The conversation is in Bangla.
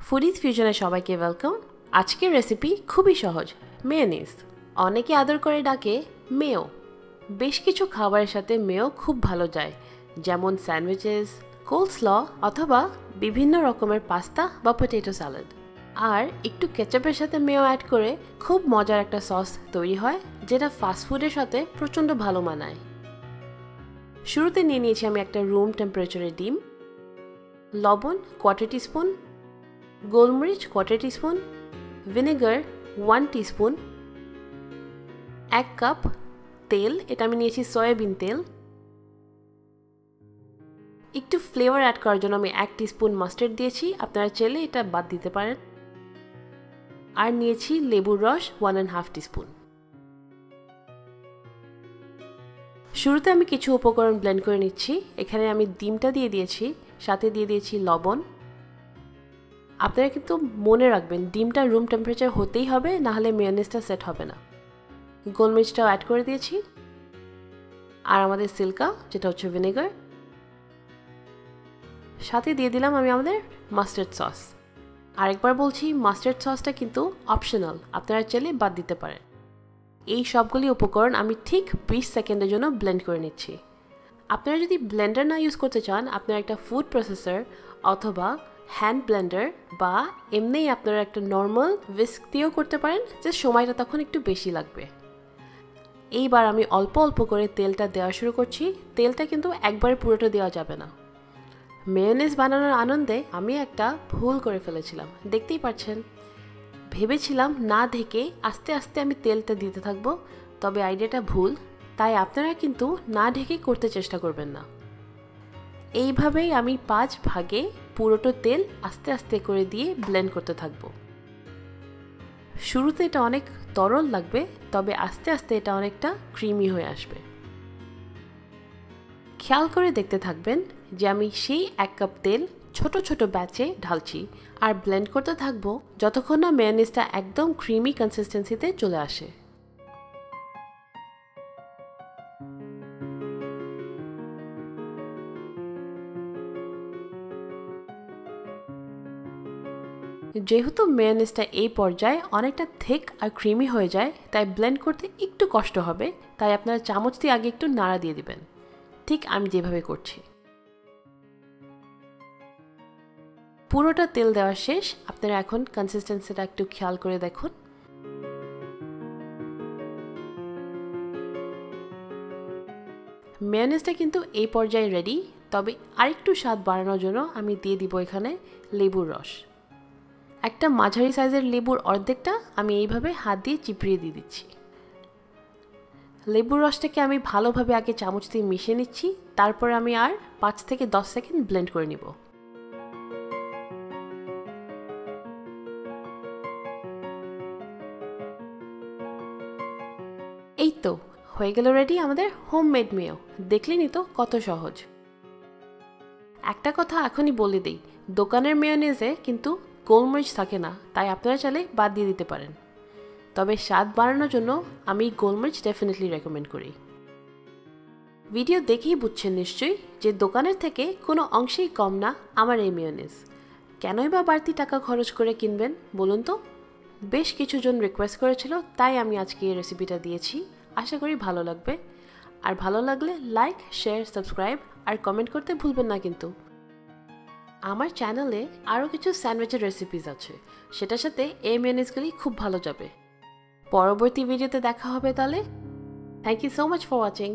ফুডিজ ফিউশনে সবাইকে ওয়েলকাম। আজকের রেসিপি খুবই সহজ, মেয়োনিজ। অনেকে আদর করে ডাকে মেয়ো। বেশ কিছু খাবারের সাথে মেয়ো খুব ভালো যায়, যেমন স্যান্ডউইচেস, কোলস্ল অথবা বিভিন্ন রকমের পাস্তা বা পটেটো স্যালাড। আর একটু কেচাপের সাথে মেয়ো অ্যাড করে খুব মজার একটা সস তৈরি হয়, যেটা ফাস্টফুডের সাথে প্রচণ্ড ভালো মানায়। শুরুতে নিয়ে নিয়েছি আমি একটা রুম টেম্পারেচারের ডিম, লবণ কোয়ার্টার টিস্পুন, গোলমরিচ quarter teaspoon, vinegar 1 teaspoon, 1 cup তেল, এটা আমি নিয়েছি সয়াবিন তেল। একটু ফ্লেভার অ্যাড করার জন্য আমি 1 টিস্পুন মাস্টার্ড দিয়েছি, আপনারা চাইলে এটা বাদ দিতে পারেন। আর নিয়েছি লেবুর রস 1.5 টিস্পুন। শুরুতে আমি কিছু উপকরণ ব্লেন্ড করে নিচ্ছি। এখানে আমি ডিমটা দিয়ে দিয়েছি, সাথে দিয়ে দিয়েছি লবণ। আপনারা কিন্তু মনে রাখবেন ডিমটা রুম টেম্পারেচার হতেই হবে, নাহলে মেয়োনিজটা সেট হবে না। গোলমরিচটাও অ্যাড করে দিয়েছি, আর আমাদের সিল্কা যেটা হচ্ছে ভিনেগার, সাথে দিয়ে দিলাম আমি আমাদের মাস্টার্ড সস। আরেকবার বলছি, মাস্টার্ড সসটা কিন্তু অপশনাল, আপনারা চাইলে বাদ দিতে পারেন। এই সবগুলি উপকরণ আমি ঠিক 20 সেকেন্ডের জন্য ব্লেন্ড করে নিচ্ছি। আপনারা যদি ব্লেন্ডার না ইউজ করতে চান, আপনারা একটা ফুড প্রসেসর অথবা হ্যান্ড ব্লেন্ডার বা এমনিই আপনারা একটা নর্মাল হুইস্ক দিয়েও করতে পারেন, যে সময়টা তখন একটু বেশি লাগবে। এইবার আমি অল্প অল্প করে তেলটা দেওয়া শুরু করছি। তেলটা কিন্তু একবারে পুরোটা দেওয়া যাবে না। মেয়োনিজ বানানোর আনন্দে আমি একটা ভুল করে ফেলেছিলাম, দেখতেই পাচ্ছেন। ভেবেছিলাম না ঢেকে আস্তে আস্তে আমি তেলটা দিতে থাকবো, তবে আইডিয়াটা ভুল। তাই আপনারা কিন্তু না ঢেকে করতে চেষ্টা করবেন না। এইভাবেই আমি 5 ভাগে পুরোটা তেল আস্তে আস্তে করে দিয়ে ব্লেন্ড করতে থাকবো। শুরুতে এটা অনেক তরল লাগবে, তবে আস্তে আস্তে এটা অনেকটা ক্রিমি হয়ে আসবে। খেয়াল করে দেখতে থাকবেন যে আমি সেই 1 কাপ তেল ছোট ছোট ব্যাচে ঢালছি আর ব্লেন্ড করতে থাকবো যতক্ষণ না মেয়োনিজটা একদম ক্রিমি কনসিস্টেন্সিতে চলে আসে। যেহেতু মেয়োনিজটা এই পর্যায়ে অনেকটা থিক আর ক্রিমি হয়ে যায়, তাই ব্লেন্ড করতে একটু কষ্ট হবে। তাই আপনারা চামচ দিয়ে আগে একটু নাড়া দিয়ে দিবেন, ঠিক আমি যেভাবে করছি। পুরোটা তেল দেওয়া শেষ। আপনারা এখন কনসিস্টেন্সিটা একটু খেয়াল করে দেখুন। মেয়োনিজটা কিন্তু এই পর্যায়ে রেডি, তবে আরেকটু স্বাদ বাড়ানোর জন্য আমি দিয়ে দিব এখানে লেবুর রস। একটা মাঝারি সাইজের লেবুর অর্ধেকটা আমি এইভাবে হাত দিয়ে চিপড়িয়ে দিয়ে দিচ্ছি। লেবুর রসটাকে আমি ভালোভাবে আগে চামচ দিয়ে মিশিয়ে নিচ্ছি, তারপর আমি আর 5 থেকে 10 সেকেন্ড ব্লেন্ড করে নিব। এই তো হয়ে গেল রেডি আমাদের হোমমেড মেয়ো। দেখলেনই তো কত সহজ। একটা কথা এখনই বলে দেই, দোকানের মেয়োনিজে কিন্তু গোলমরিচ থাকে না, তাই আপনারা চাইলে বাদ দিয়ে দিতে পারেন। তবে স্বাদ বাড়ানোর জন্য আমি গোলমরিচ ডেফিনেটলি রেকমেন্ড করি। ভিডিও দেখেই বুঝছেন নিশ্চয়ই যে দোকানের থেকে কোনো অংশেই কম না আমার এই মেয়োনিজ। কেনই বা বাড়তি টাকা খরচ করে কিনবেন বলুন তো? বেশ কিছুজন রিকোয়েস্ট করেছিল, তাই আমি আজকে এই রেসিপিটা দিয়েছি। আশা করি ভালো লাগবে। আর ভালো লাগলে লাইক, শেয়ার, সাবস্ক্রাইব আর কমেন্ট করতে ভুলবেন না কিন্তু। আমার চ্যানেলে আরও কিছু স্যান্ডউইচের রেসিপিস আছে, সেটার সাথে এই মেয়োনিজগুলি খুব ভালো যাবে। পরবর্তী ভিডিওতে দেখা হবে তাহলে। Thank you so much for watching.